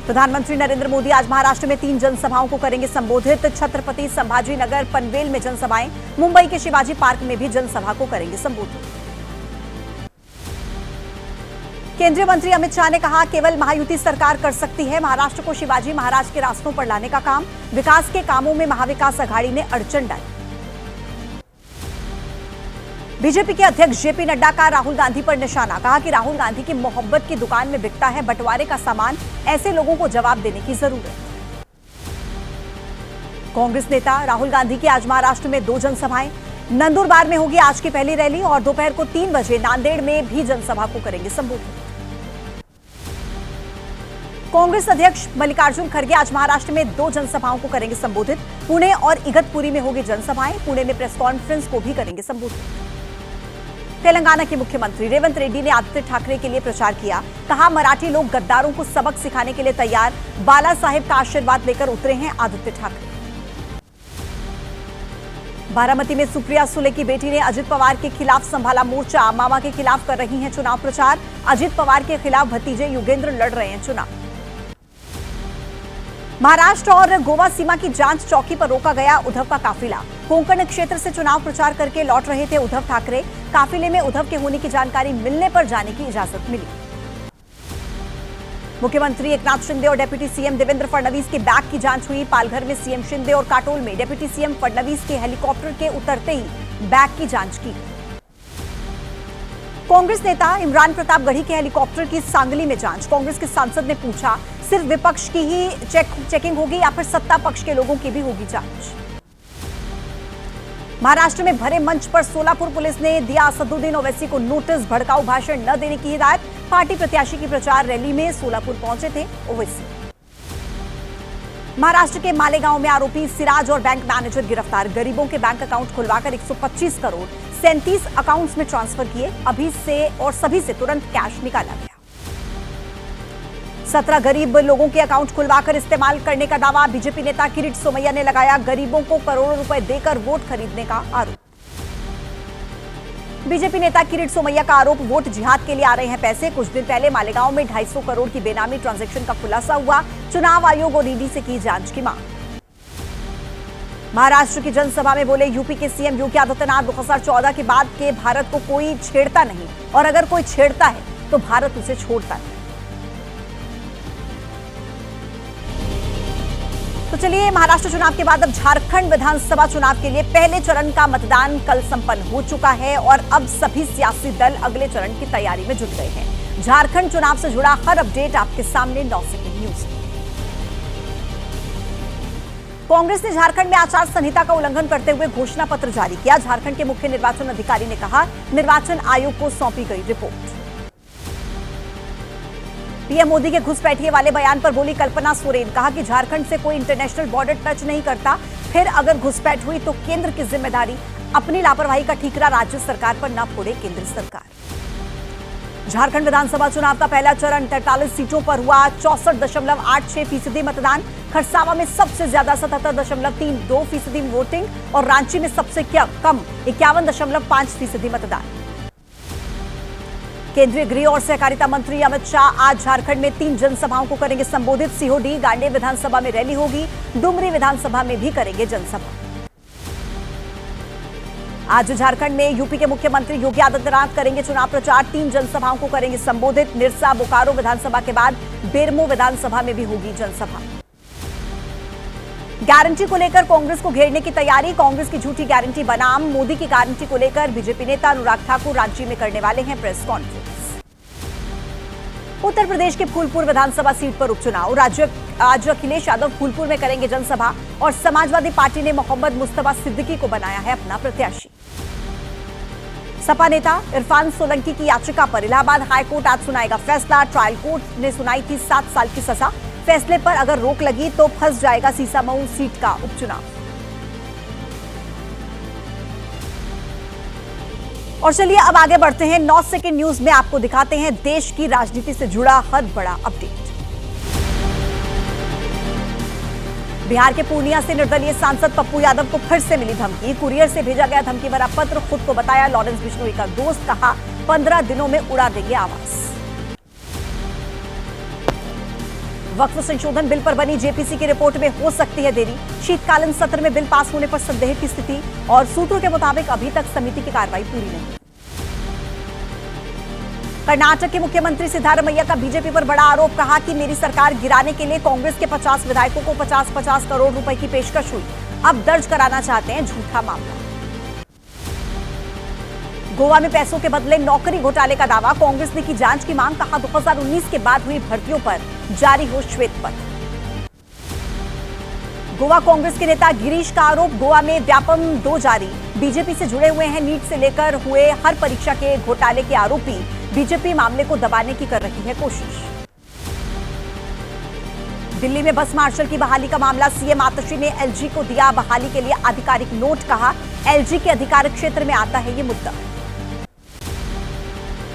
प्रधानमंत्री नरेंद्र मोदी आज महाराष्ट्र में 3 जनसभाओं को करेंगे संबोधित। छत्रपति संभाजीनगर, पनवेल में जनसभाएं, मुंबई के शिवाजी पार्क में भी जनसभा को करेंगे संबोधित। केंद्रीय मंत्री अमित शाह ने कहा, केवल महायुति सरकार कर सकती है महाराष्ट्र को शिवाजी महाराज के रास्तों पर लाने का काम। विकास के कामों में महाविकास अघाड़ी ने अड़चन डाली। बीजेपी के अध्यक्ष जेपी नड्डा का राहुल गांधी पर निशाना, कहा कि राहुल गांधी की मोहब्बत की दुकान में बिकता है बंटवारे का सामान, ऐसे लोगों को जवाब देने की जरूरत। कांग्रेस नेता राहुल गांधी की आज महाराष्ट्र में 2 जनसभाएं। नंदुरबार में होगी आज की पहली रैली और दोपहर को 3 बजे नांदेड़ में भी जनसभा को करेंगे संबोधित। कांग्रेस अध्यक्ष मल्लिकार्जुन खड़गे आज महाराष्ट्र में 2 जनसभाओं को करेंगे संबोधित। पुणे और इगतपुरी में होगी जनसभाएं। पुणे में प्रेस कॉन्फ्रेंस को भी करेंगे संबोधित। तेलंगाना के मुख्यमंत्री रेवंत रेड्डी ने आदित्य ठाकरे के लिए प्रचार किया, कहा मराठी लोग गद्दारों को सबक सिखाने के लिए तैयार। बाला साहेब का आशीर्वाद लेकर उतरे हैं आदित्य ठाकरे। बारामती में सुप्रिया सुले की बेटी ने अजित पवार के खिलाफ संभाला मोर्चा। मामा के खिलाफ कर रही हैं चुनाव प्रचार। अजित पवार के खिलाफ भतीजे युगेंद्र लड़ रहे हैं चुनाव। महाराष्ट्र और गोवा सीमा की जांच चौकी पर रोका गया उद्धव का काफिला। कोंकण क्षेत्र से चुनाव प्रचार करके लौट रहे थे उद्धव ठाकरे। काफिले में उद्धव के होने की जानकारी मिलने पर जाने की इजाजत मिली। मुख्यमंत्री एकनाथ शिंदे और डिप्टी सीएम देवेंद्र फडणवीस के बैग की जांच हुई। पालघर में सीएम शिंदे और काटोल में डिप्टी सीएम फडणवीस के हेलीकॉप्टर के उतरते ही बैग की जांच की। कांग्रेस नेता इमरान प्रताप गढ़ी के हेलीकॉप्टर की सांगली में जांच। कांग्रेस के सांसद ने पूछा, सिर्फ विपक्ष की ही चेकिंग होगी या फिर सत्ता पक्ष के लोगों की भी होगी जांच। महाराष्ट्र में भरे मंच पर सोलापुर पुलिस ने दिया असदुद्दीन ओवैसी को नोटिस, भड़काऊ भाषण न देने की हिदायत। पार्टी प्रत्याशी की प्रचार रैली में सोलापुर पहुंचे थे ओवैसी। महाराष्ट्र के मालेगांव में आरोपी सिराज और बैंक मैनेजर गिरफ्तार। गरीबों के बैंक अकाउंट खुलवाकर 125 करोड़ 37 अकाउंट्स में ट्रांसफर किए। अभी से और सभी से तुरंत कैश निकाला गया। 17 गरीब लोगों के अकाउंट खुलवाकर इस्तेमाल करने का दावा बीजेपी नेता किरीट सोमैया ने लगाया। गरीबों को करोड़ों रुपए देकर वोट खरीदने का आरोप। बीजेपी नेता किरीट सोमैया का आरोप, वोट जिहाद के लिए आ रहे हैं पैसे। कुछ दिन पहले मालेगांव में 250 करोड़ की बेनामी ट्रांजैक्शन का खुलासा हुआ। चुनाव आयोग और ईडी से की जांच की मांग। महाराष्ट्र की जनसभा में बोले यूपी के सीएम योगी आदित्यनाथ, 2014 के बाद के भारत को कोई छेड़ता नहीं और अगर कोई छेड़ता है तो भारत उसे छोड़ता नहीं। तो चलिए, महाराष्ट्र चुनाव के बाद अब झारखंड विधानसभा चुनाव के लिए पहले चरण का मतदान कल संपन्न हो चुका है और अब सभी सियासी दल अगले चरण की तैयारी में जुट गए हैं। झारखंड चुनाव से जुड़ा हर अपडेट आपके सामने 9 सेकंड न्यूज। कांग्रेस ने झारखंड में आचार संहिता का उल्लंघन करते हुए घोषणा पत्र जारी किया। झारखंड के मुख्य निर्वाचन अधिकारी ने कहा, निर्वाचन आयोग को सौंपी गई रिपोर्ट। पीएम मोदी के घुसपैठिए वाले बयान पर बोली कल्पना सोरेन, कहा कि झारखंड से कोई इंटरनेशनल बॉर्डर टच नहीं करता। फिर अगर घुसपैठ हुई तो केंद्र की जिम्मेदारी। अपनी लापरवाही का ठीकरा राज्य सरकार पर न फोड़े केंद्र सरकार। झारखंड विधानसभा चुनाव का पहला चरण 43 सीटों पर हुआ। 64.86% मतदान। खरसावा में सबसे ज्यादा 77.32% वोटिंग और रांची में सबसे कम 51.5% मतदान। केंद्रीय गृह और सहकारिता मंत्री अमित शाह आज झारखंड में 3 जनसभाओं को करेंगे संबोधित। सीहोडी गांडेय विधानसभा में रैली होगी। डुमरी विधानसभा में भी करेंगे जनसभा। आज झारखंड में यूपी के मुख्यमंत्री योगी आदित्यनाथ करेंगे चुनाव प्रचार। 3 जनसभाओं को करेंगे संबोधित। निरसा, बोकारो विधानसभा के बाद बेरमो विधानसभा में भी होगी जनसभा। गारंटी को लेकर कांग्रेस को घेरने की तैयारी। कांग्रेस की झूठी गारंटी बनाम। मोदी की गारंटी को लेकर बीजेपी नेता अनुराग ठाकुर रांची में करने वाले हैं प्रेस कॉन्फ्रेंस। उत्तर प्रदेश के फूलपुर विधानसभा सीट पर उपचुनाव। आज अखिलेश यादव फूलपुर में करेंगे जनसभा और समाजवादी पार्टी ने मोहम्मद मुस्तफा सिद्दीकी को बनाया है अपना प्रत्याशी। सपा नेता इरफान सोलंकी की याचिका पर इलाहाबाद हाईकोर्ट आज सुनाएगा फैसला। ट्रायल कोर्ट ने सुनाई थी 7 साल की सजा। फैसले पर अगर रोक लगी तो फंस जाएगा सीसामऊ सीट का उपचुनाव। और चलिए अब आगे बढ़ते हैं। 9 सेकंड न्यूज में आपको दिखाते हैं देश की राजनीति से जुड़ा हर बड़ा अपडेट। बिहार के पूर्णिया से निर्दलीय सांसद पप्पू यादव को फिर से मिली धमकी। कुरियर से भेजा गया धमकी भरा पत्र। खुद को बताया लॉरेंस बिश्नोई का दोस्त। कहा 15 दिनों में उड़ा देंगे आवास। वक्फ संशोधन बिल पर बनी जेपीसी की रिपोर्ट में हो सकती है देरी। शीतकालीन सत्र में बिल पास होने पर संदेह की स्थिति और सूत्रों के मुताबिक अभी तक समिति की कार्रवाई पूरी नहीं। कर्नाटक के मुख्यमंत्री सिद्धारमैया का बीजेपी पर बड़ा आरोप, कहा कि मेरी सरकार गिराने के लिए कांग्रेस के 50 विधायकों को 50-50 करोड़ रुपए की पेशकश हुई, अब दर्ज कराना चाहते हैं झूठा मामला। गोवा में पैसों के बदले नौकरी घोटाले का दावा, कांग्रेस ने की जांच की मांग, कहा 2019 के बाद हुई भर्तियों पर जारी हो श्वेत पत्र। गोवा कांग्रेस के नेता गिरीश का आरोप, गोवा में व्यापम 2 जारी, बीजेपी से जुड़े हुए हैं। नीट से लेकर हुए हर परीक्षा के घोटाले के आरोपी, बीजेपी मामले को दबाने की कर रही है कोशिश। दिल्ली में बस मार्शल की बहाली का मामला, सीएम आतिशी ने एलजी को दिया बहाली के लिए आधिकारिक नोट, कहा एलजी के अधिकार क्षेत्र में आता है ये मुद्दा।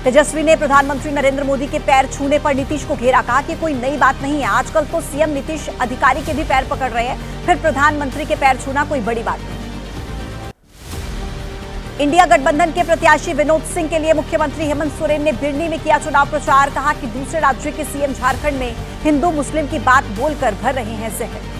तेजस्वी ने प्रधानमंत्री नरेंद्र मोदी के पैर छूने पर नीतीश को घेरा, कहा कि कोई नई बात नहीं है, आजकल तो सीएम नीतीश अधिकारी के भी पैर पकड़ रहे हैं, फिर प्रधानमंत्री के पैर छूना कोई बड़ी बात नहीं। इंडिया गठबंधन के प्रत्याशी विनोद सिंह के लिए मुख्यमंत्री हेमंत सोरेन ने बिरनी में किया चुनाव प्रचार, कहा कि दूसरे राज्य के सीएम झारखंड में हिंदू मुस्लिम की बात बोलकर भर रहे हैं जहर।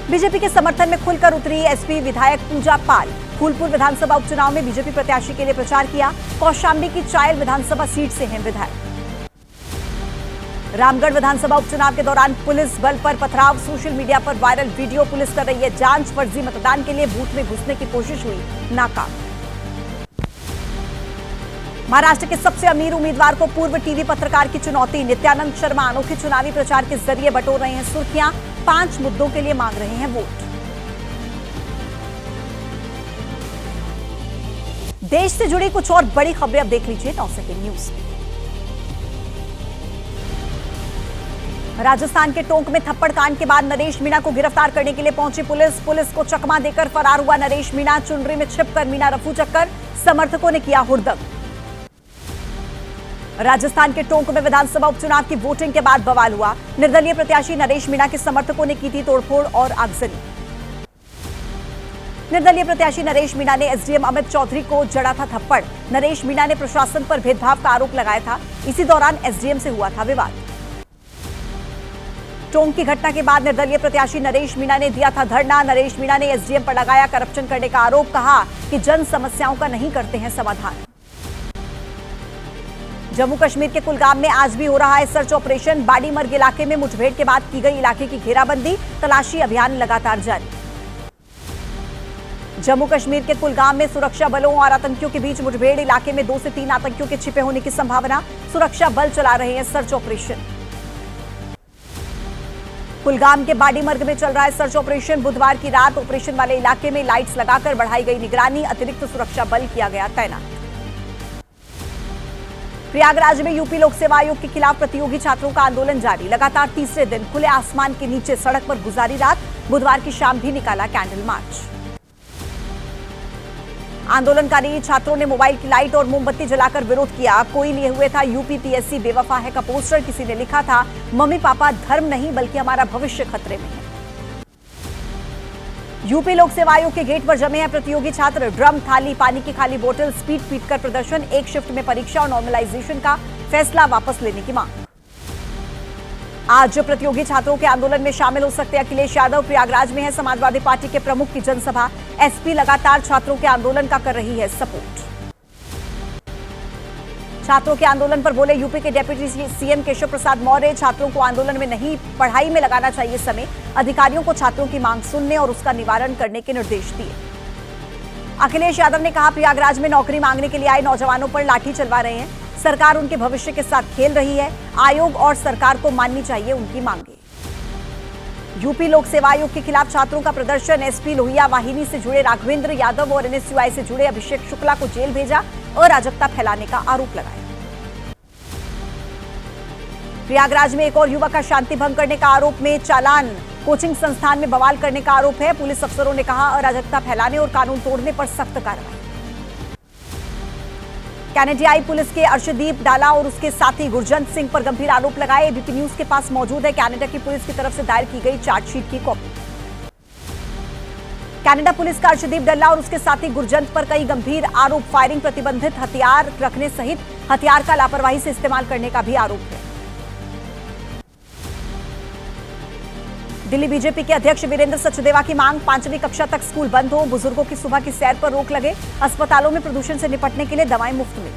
बीजेपी के समर्थन में खुलकर उतरी एसपी विधायक पूजा पाल, फूलपुर विधानसभा उपचुनाव में बीजेपी प्रत्याशी के लिए प्रचार किया। कौशाम्बी की चायल विधानसभा सीट से हैं विधायक। रामगढ़ विधानसभा उपचुनाव के दौरान पुलिस बल पर पथराव, सोशल मीडिया पर वायरल वीडियो, पुलिस कर रही है जांच, फर्जी मतदान के लिए बूथ में घुसने की कोशिश हुई नाकाम। महाराष्ट्र के सबसे अमीर उम्मीदवार को पूर्व टीवी पत्रकार की चुनौती, नित्यानंद शर्मा अनोखे चुनावी प्रचार के जरिए बटोर रहे हैं सुर्खियां, 5 मुद्दों के लिए मांग रहे हैं वोट। देश से जुड़ी कुछ और बड़ी खबरें अब देख लीजिए 9 सेकंड न्यूज। राजस्थान के टोंक में थप्पड़ कांड के बाद नरेश मीणा को गिरफ्तार करने के लिए पहुंची पुलिस को चकमा देकर फरार हुआ नरेश मीणा। चुनरी में छिपकर मीणा रफू चक्कर, समर्थकों ने किया हुड़दंग। राजस्थान के टोंक में विधानसभा उपचुनाव की वोटिंग के बाद बवाल हुआ। निर्दलीय प्रत्याशी नरेश मीणा के समर्थकों ने की थी तोड़फोड़ और आगजनी। निर्दलीय प्रत्याशी नरेश मीणा ने एसडीएम अमित चौधरी को जड़ा था थप्पड़। नरेश मीणा ने प्रशासन पर भेदभाव का आरोप लगाया था। इसी दौरान एसडीएम से हुआ था विवाद। टोंक की घटना के बाद निर्दलीय प्रत्याशी नरेश मीणा ने दिया था धरना। नरेश मीणा ने एसडीएम पर लगाया करप्शन करने का आरोप, कहा कि जन समस्याओं का नहीं करते हैं समाधान। जम्मू कश्मीर के कुलगाम में आज भी हो रहा है सर्च ऑपरेशन। बाड़ीमर्ग इलाके में मुठभेड़ के बाद की गई इलाके की घेराबंदी, तलाशी अभियान लगातार जारी। जम्मू कश्मीर के कुलगाम में सुरक्षा बलों और आतंकियों के बीच मुठभेड़, इलाके में 2 से 3 आतंकियों के छिपे होने की संभावना। सुरक्षा बल चला रहे हैं सर्च ऑपरेशन। कुलगाम के बाड़ीमर्ग में चल रहा है सर्च ऑपरेशन। बुधवार की रात ऑपरेशन वाले इलाके में लाइट्स लगाकर बढ़ाई गई निगरानी, अतिरिक्त सुरक्षा बल किया गया तैनात। प्रयागराज में यूपी लोक सेवा आयोग के खिलाफ प्रतियोगी छात्रों का आंदोलन जारी। लगातार तीसरे दिन खुले आसमान के नीचे सड़क पर गुजारी रात। बुधवार की शाम भी निकाला कैंडल मार्च। आंदोलनकारी छात्रों ने मोबाइल की लाइट और मोमबत्ती जलाकर विरोध किया। कोई लिए हुए था यूपीपीएससी बेवफा है का पोस्टर, किसी ने लिखा था मम्मी पापा धर्म नहीं बल्कि हमारा भविष्य खतरे में है। यूपी लोक सेवा आयोग के गेट पर जमे हैं प्रतियोगी छात्र। ड्रम, थाली, पानी की खाली बोतल, स्पीड पीटकर प्रदर्शन। एक शिफ्ट में परीक्षा और नॉर्मलाइजेशन का फैसला वापस लेने की मांग। आज प्रतियोगी छात्रों के आंदोलन में शामिल हो सकते अखिलेश यादव। प्रयागराज में है समाजवादी पार्टी के प्रमुख की जनसभा। एसपी लगातार छात्रों के आंदोलन का कर रही है सपोर्ट। छात्रों के आंदोलन पर बोले यूपी के डिप्टी सीएम केशव प्रसाद मौर्य। छात्रों को आंदोलन में नहीं, पढ़ाई में लगाना चाहिए समय। अधिकारियों को छात्रों की मांग सुनने और उसका निवारण करने के निर्देश दिए। अखिलेश यादव ने कहा प्रयागराज में नौकरी मांगने के लिए आए नौजवानों पर लाठी चलवा रहे हैं। सरकार उनके भविष्य के साथ खेल रही है। आयोग और सरकार को माननी चाहिए उनकी मांगे। यूपी लोक सेवा आयोग के खिलाफ छात्रों का प्रदर्शन। एसपी लोहिया वाहिनी से जुड़े राघवेंद्र यादव और एनएसयूआई से जुड़े अभिषेक शुक्ला को जेल भेजा, अराजकता फैलाने का आरोप लगाया। प्रयागराज में एक और युवक का शांति भंग करने का आरोप में चालान। कोचिंग संस्थान में बवाल करने का आरोप है। पुलिस अफसरों ने कहा अराजकता फैलाने और कानून तोड़ने पर सख्त कार्रवाई। कैनेडियाई पुलिस के अर्शदीप डाला और उसके साथी गुरजंत सिंह पर गंभीर आरोप लगाए। एबीपी न्यूज के पास मौजूद है कनाडा की पुलिस की तरफ से दायर की गई चार्जशीट की कॉपी। कनाडा पुलिस का अर्शदीप डल्ला और उसके साथी गुरजंत पर कई गंभीर आरोप। फायरिंग, प्रतिबंधित हथियार रखने सहित हथियार का लापरवाही से इस्तेमाल करने का भी आरोप है। दिल्ली बीजेपी के अध्यक्ष वीरेंद्र सचदेवा की मांग, 5वीं कक्षा तक स्कूल बंद हो, बुजुर्गों की सुबह की सैर पर रोक लगे, अस्पतालों में प्रदूषण से निपटने के लिए दवाएं मुफ्त में।